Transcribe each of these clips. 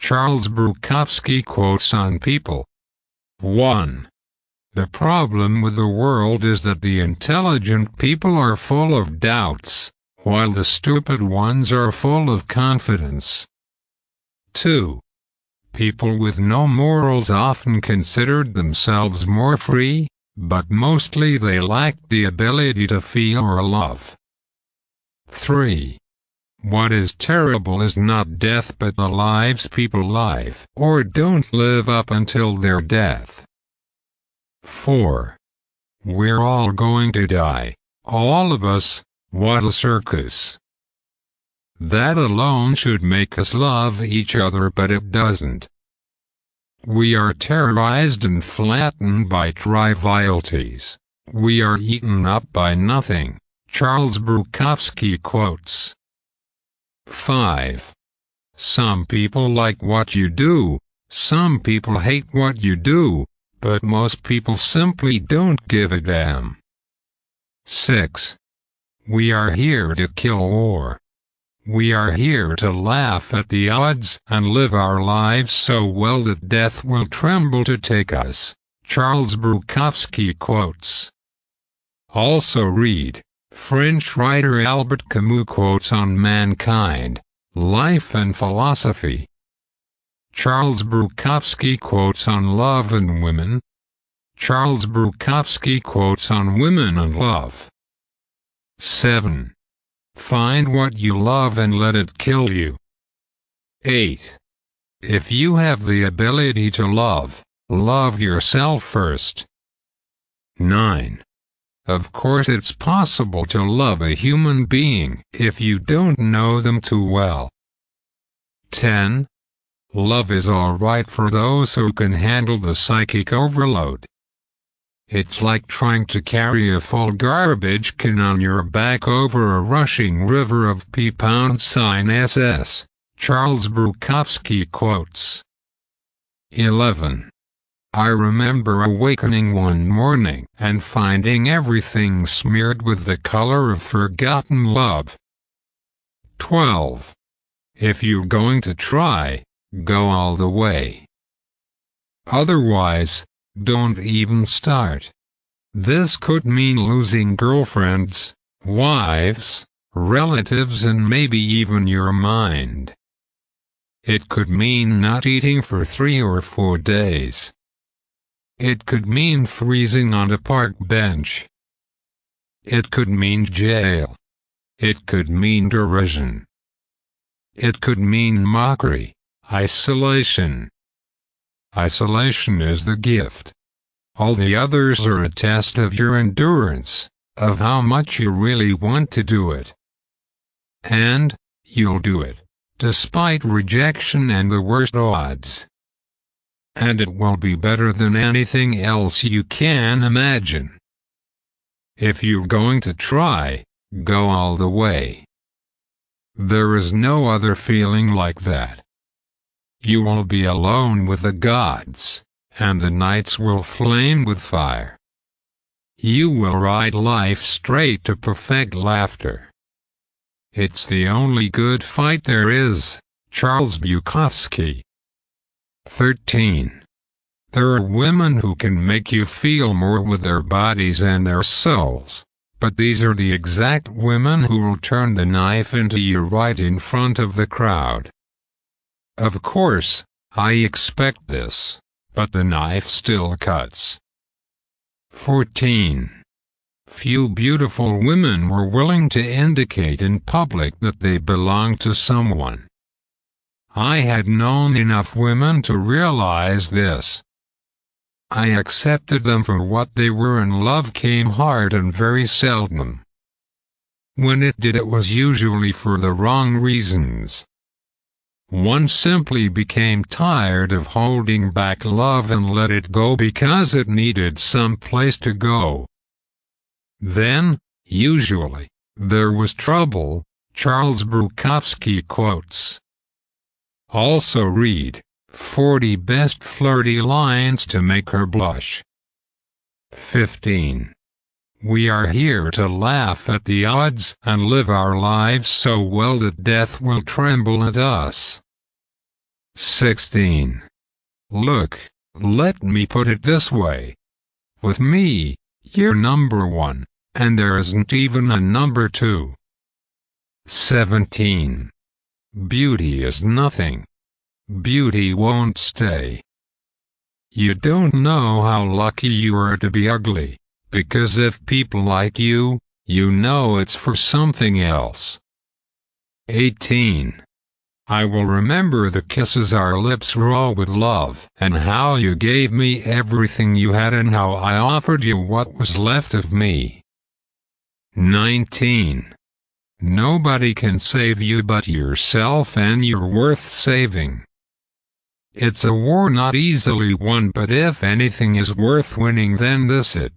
Charles Jokowski quotes on people. 1. The problem with the world is that the intelligent people are full of doubts, while the stupid ones are full of confidence. 2. People with no morals often considered themselves more free, but mostly they lacked the ability to feel or love. 3. What is terrible is not death but the lives people live or don't live up until their death. 4. We're all going to die, all of us. What a circus. That alone should make us love each other, but it doesn't. We are terrorized and flattened by trivialities. We are eaten up by nothing. Charles Jokowski quotes. 5. Some people like what you do, some people hate what you do, but most people simply don't give a damn. 6. We are here to kill war. We are here to laugh at the odds and live our lives so well that death will tremble to take us. Charles Jokowski quotes. Also read, French writer Albert Camus quotes on mankind, life and philosophy. Charles Jokowski quotes on love and women. Charles Jokowski quotes on women and love. 7. Find what you love and let it kill you. 8. If you have the ability to love, love yourself first. 9. Of course it's possible to love a human being if you don't know them too well. 10. Love is alright for those who can handle the psychic overload. It's like trying to carry a full garbage can on your back over a rushing river of P&SS. Charles Jokowski quotes. 11. I remember awakening one morning and finding everything smeared with the color of forgotten love. 12. If you're going to try, go all the way. Otherwise, don't even start. This could mean losing girlfriends, wives, relatives, and maybe even your mind. It could mean not eating for 3 or 4 days. It could mean freezing on a park bench. It could mean jail. It could mean derision. It could mean mockery, isolation. Isolation is the gift. All the others are a test of your endurance, of how much you really want to do it. And you'll do it, despite rejection and the worst odds. And it will be better than anything else you can imagine. If you're going to try, go all the way. There is no other feeling like that. You will be alone with the gods, and the nights will flame with fire. You will ride life straight to perfect laughter. It's the only good fight there is. Charles Jokowski. 13. There are women who can make you feel more with their bodies and their souls, but these are the exact women who will turn the knife into you right in front of the crowd. Of course, I expect this, but the knife still cuts. 14. Few beautiful women were willing to indicate in public that they belonged to someone. I had known enough women to realize this. I accepted them for what they were, and love came hard and very seldom. When it did, it was usually for the wrong reasons. One simply became tired of holding back love and let it go because it needed some place to go. Then, usually, there was trouble. Charles Jokowski quotes. Also read, 40 Best Flirty Lines to Make Her Blush. 15. We are here to laugh at the odds and live our lives so well that death will tremble at us. 16. Look, let me put it this way. With me, you're number one, and there isn't even a number two. 17. Beauty is nothing. Beauty won't stay. You don't know how lucky you are to be ugly, because if people like you, you know it's for something else. 18. I will remember the kisses our lips raw with love, and how you gave me everything you had and how I offered you what was left of me. 19. Nobody can save you but yourself, and you're worth saving. It's a war not easily won, but if anything is worth winning, then this it.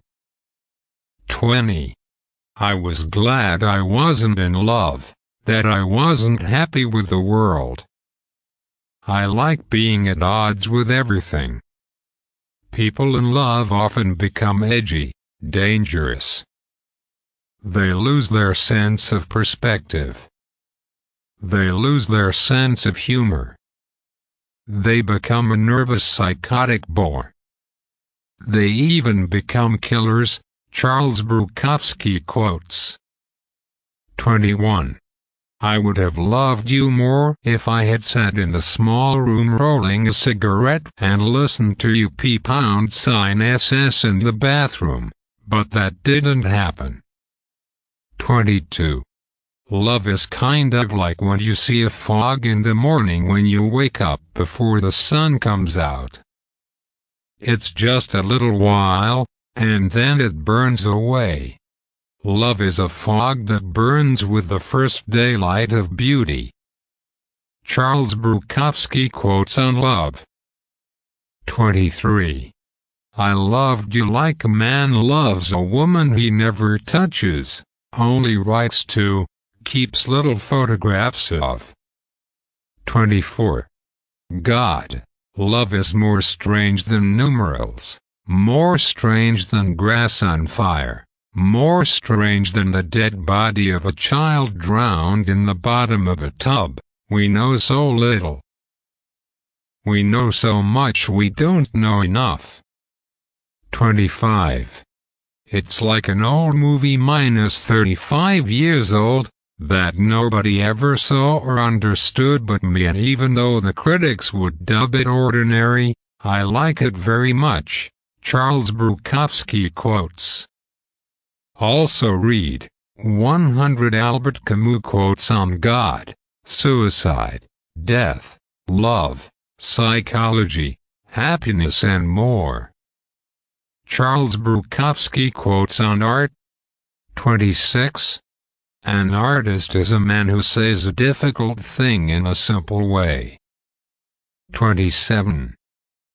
20. I was glad I wasn't in love, that I wasn't happy with the world. I like being at odds with everything. People in love often become edgy, dangerous. They lose their sense of perspective. They lose their sense of humor. They become a nervous psychotic bore. They even become killers, Charles Jokowski quotes. 21. I would have loved you more if I had sat in the small room rolling a cigarette and listened to you #SS in the bathroom, but that didn't happen. 22. Love is kind of like when you see a fog in the morning when you wake up before the sun comes out. It's just a little while, and then it burns away. Love is a fog that burns with the first daylight of beauty. Charles Jokowski quotes on love. 23. I loved you like a man loves a woman he never touches, only writes to, keeps little photographs of. 24. God, love is more strange than numerals, more strange than grass on fire, more strange than the dead body of a child drowned in the bottom of a tub. We know so little. We know so much we don't know enough. 25. It's like an old movie minus 35 years old, that nobody ever saw or understood but me, and even though the critics would dub it ordinary, I like it very much, Charles Jokowski quotes. Also read 100 Albert Camus quotes on God, suicide, death, love, psychology, happiness and more. Charles Jokowski quotes on art. 26. An artist is a man who says a difficult thing in a simple way. 27.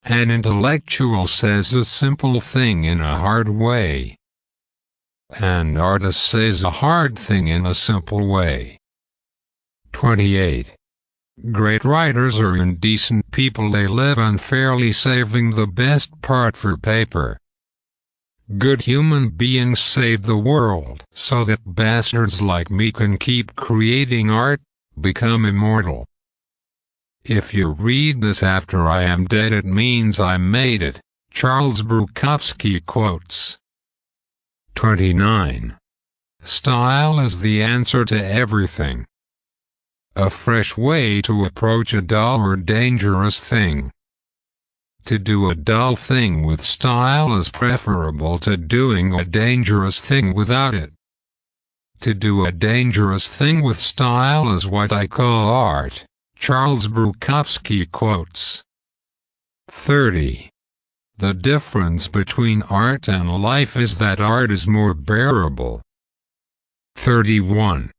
An intellectual says a simple thing in a hard way. An artist says a hard thing in a simple way. 28. Great writers are indecent people. They live unfairly, saving the best part for paper. Good human beings save the world so that bastards like me can keep creating art, become immortal. If you read this after I am dead, it means I made it, Charles Jokowski quotes. 29. Style is the answer to everything. A fresh way to approach a dull or dangerous thing. To do a dull thing with style is preferable to doing a dangerous thing without it. To do a dangerous thing with style is what I call art, Charles Jokowski quotes. 30. The difference between art and life is that art is more bearable. 31.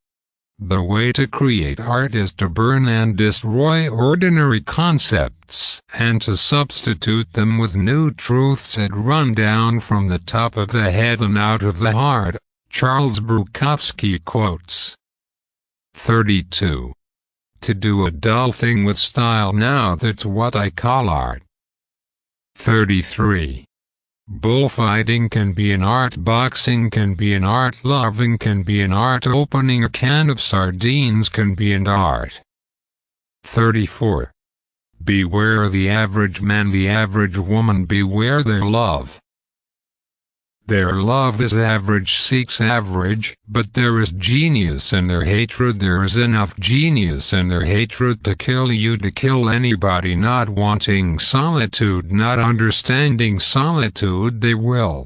The way to create art is to burn and destroy ordinary concepts, and to substitute them with new truths that run down from the top of the head and out of the heart, Charles Jokowski quotes. 32. To do a dull thing with style, now that's what I call art. 33. Bullfighting can be an art, boxing can be an art, loving can be an art, opening a can of sardines can be an art. 34. Beware the average man, the average woman, beware their love. Their love is average, seeks average, but there is genius in their hatred. There is enough genius in their hatred to kill you, to kill anybody not wanting solitude, not understanding solitude. They will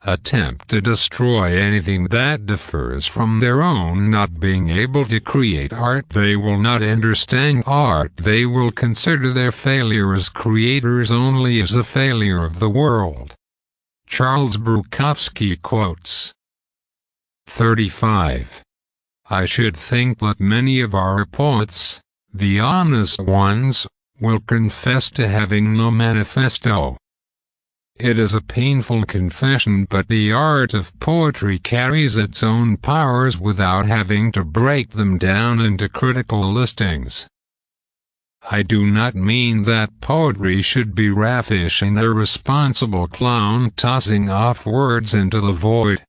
attempt to destroy anything that differs from their own. Not being able to create art, they will not understand art. They will consider their failure as creators only as a failure of the world. Charles Jokowski quotes. 35. I should think that many of our poets, the honest ones, will confess to having no manifesto. It is a painful confession, but the art of poetry carries its own powers without having to break them down into critical listings. I do not mean that poetry should be raffish and irresponsible clown tossing off words into the void.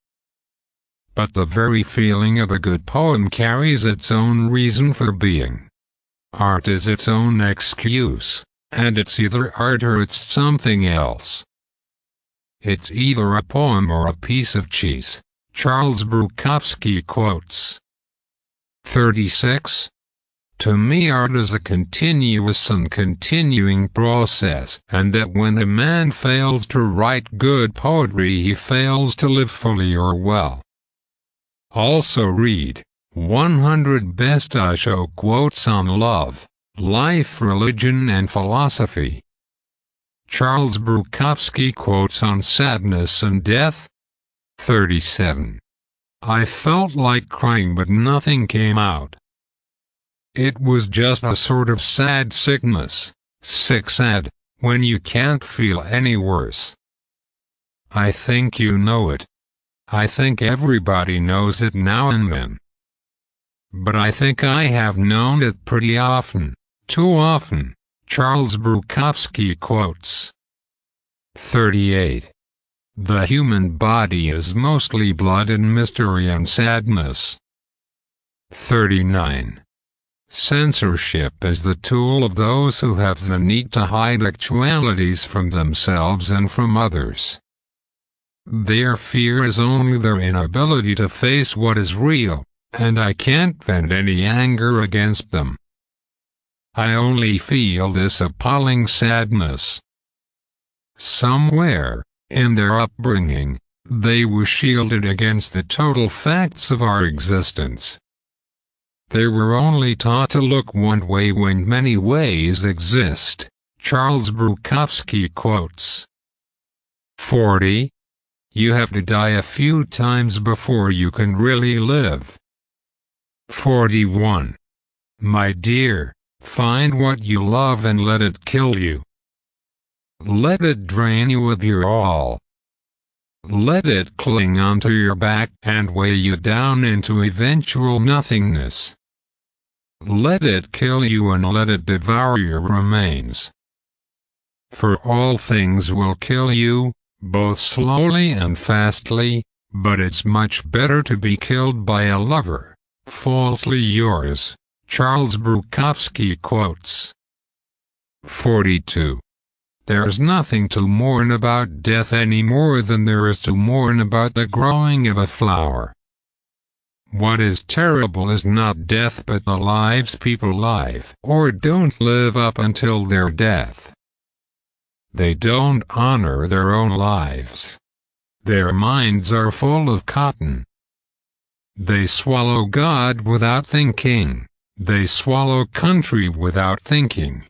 But the very feeling of a good poem carries its own reason for being. Art is its own excuse, and it's either art or it's something else. It's either a poem or a piece of cheese. Charles Jokowski quotes. 36. To me art is a continuous and continuing process, and that when a man fails to write good poetry he fails to live fully or well. Also read 100 Best Osho Quotes on Love, Life, Religion and Philosophy. Charles Jokowski quotes on sadness and death. 37. I felt like crying but nothing came out. It was just a sort of sad sickness, sick sad, when you can't feel any worse. I think you know it. I think everybody knows it now and then. But I think I have known it pretty often, too often. Charles Jokowski quotes. 38. The human body is mostly blood and mystery and sadness. 39. Censorship is the tool of those who have the need to hide actualities from themselves and from others. Their fear is only their inability to face what is real, and I can't vent any anger against them. I only feel this appalling sadness. Somewhere, in their upbringing, they were shielded against the total facts of our existence. They were only taught to look one way when many ways exist. Charles Jokowski quotes. 40. You have to die a few times before you can really live. 41. My dear, find what you love and let it kill you. Let it drain you of your all. Let it cling onto your back and weigh you down into eventual nothingness. Let it kill you and let it devour your remains. For all things will kill you, both slowly and fastly, but it's much better to be killed by a lover. Falsely yours. Charles Jokowski quotes. 42. There's nothing to mourn about death any more than there is to mourn about the growing of a flower. What is terrible is not death but the lives people live or don't live up until their death. They don't honor their own lives. Their minds are full of cotton. They swallow God without thinking. They swallow country without thinking.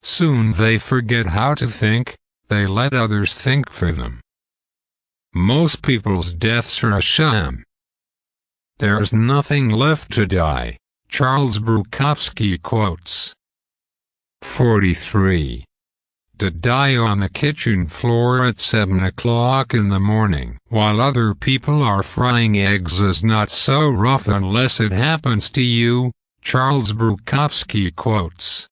Soon they forget how to think, they let others think for them. Most people's deaths are a sham. There's nothing left to die. Charles Jokowski quotes. 43. To die on the kitchen floor at 7 o'clock in the morning while other people are frying eggs is not so rough unless it happens to you. Charles Jokowski quotes.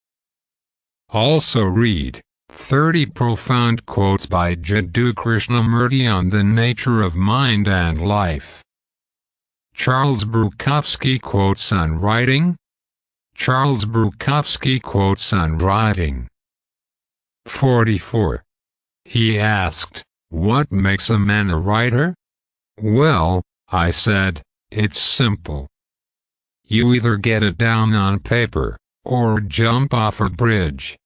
Also read 30 profound quotes by Jiddu Krishnamurti on the nature of mind and life. Charles Jokowski quotes on writing. Charles Bukowski quotes on writing. 44. He asked, "What makes a man a writer?" "Well," I said, "it's simple. You either get it down on paper, or jump off a bridge."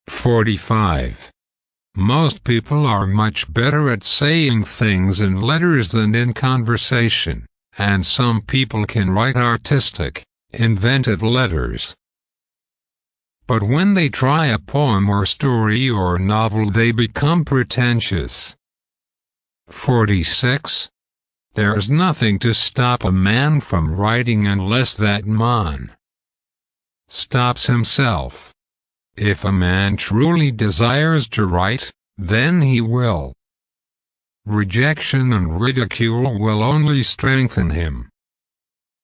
45. Most people are much better at saying things in letters than in conversation, and some people can write artistic, inventive letters. But when they try a poem or story or novel, they become pretentious. 46. There's nothing to stop a man from writing unless that man stops himself. If a man truly desires to write, then he will. Rejection and ridicule will only strengthen him.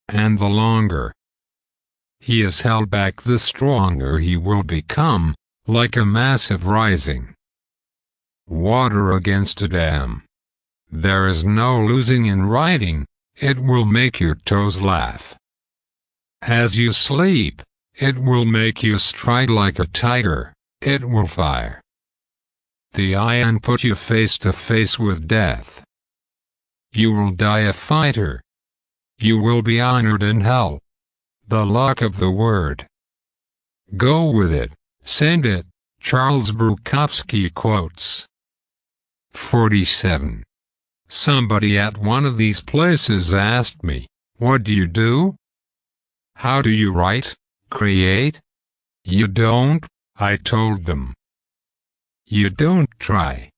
And the longer he is held back, the stronger he will become, like a massive rising water against a dam. There is no losing in writing, it will make your toes laugh. As you sleep, it will make you stride like a tiger, it will fire the eye and put you face to face with death. You will die a fighter. You will be honored in hell. The luck of the word. Go with it, send it. Charles Bukowski quotes. 47. Somebody at one of these places asked me, "What do you do? How do you write, create?" "You don't," I told them. "You don't try.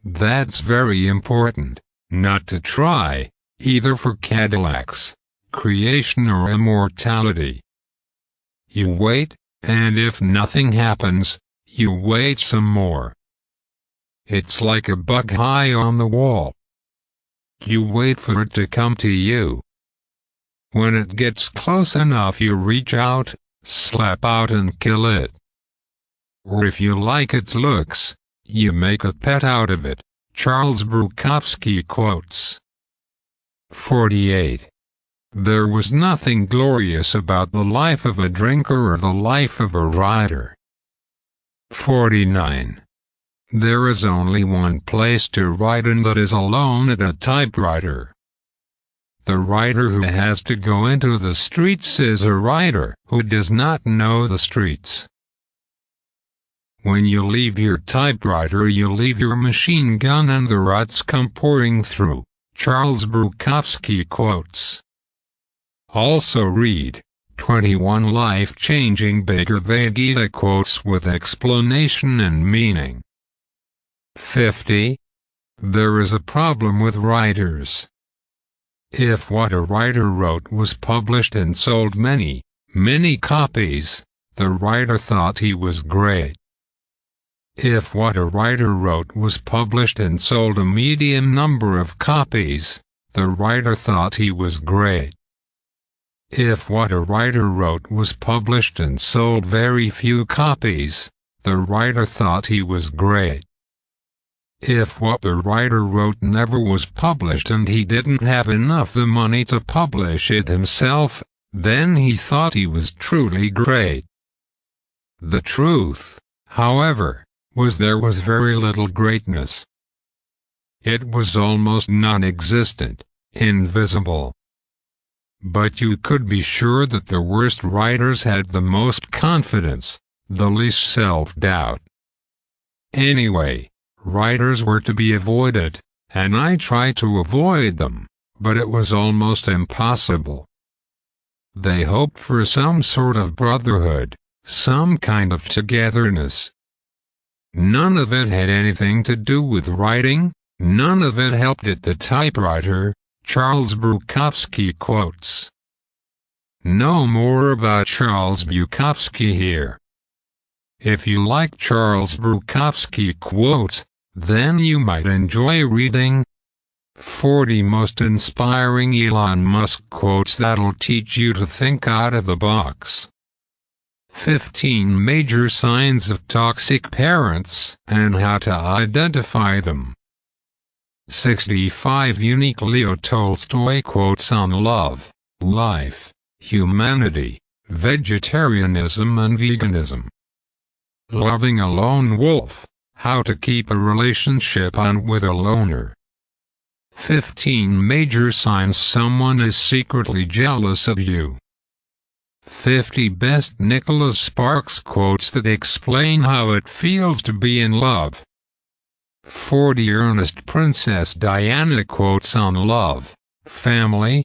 That's very important, not to try, either for Cadillacs, creation or immortality. You wait, and if nothing happens, you wait some more. It's like a bug high on the wall. You wait for it to come to you. When it gets close enough, you reach out, slap out and kill it. Or if you like its looks, you make a pet out of it." Charles Bukowski quotes. 48. There was nothing glorious about the life of a drinker or the life of a writer. 49. There is only one place to write, and that is alone at a typewriter. The writer who has to go into the streets is a writer who does not know the streets. When you leave your typewriter, you leave your machine gun and the ruts come pouring through. Charles Bukowski quotes. Also read 21 life-changing Bhagavad Gita quotes with explanation and meaning. 50. There is a problem with writers. If what a writer wrote was published and sold many, many copies, the writer thought he was great. If what a writer wrote was published and sold a medium number of copies, the writer thought he was great. If what a writer wrote was published and sold very few copies, the writer thought he was great. If what the writer wrote never was published and he didn't have enough the money to publish it himself, then he thought he was truly great. The truth, however, was there was very little greatness. It was almost non-existent, invisible. But you could be sure that the worst writers had the most confidence, the least self-doubt. Anyway, writers were to be avoided, and I tried to avoid them, but it was almost impossible. They hoped for some sort of brotherhood, some kind of togetherness. None of it had anything to do with writing, none of it helped at the typewriter. Charles Bukowski quotes. Know more about Charles Bukowski here. If you like Charles Bukowski quotes, then you might enjoy reading 40 Most Inspiring Elon Musk Quotes That'll Teach You to Think Out of the Box. 15 Major Signs of Toxic Parents and How to Identify Them. 65 Unique Leo Tolstoy Quotes on Love, Life, Humanity, vegetarianism and veganism. Loving a lone wolf, how to keep a relationship on with a loner. 15 major signs someone is secretly jealous of you. 50 best Nicholas Sparks quotes that explain how it feels to be in love. 40 earnest Princess Diana quotes on love, family,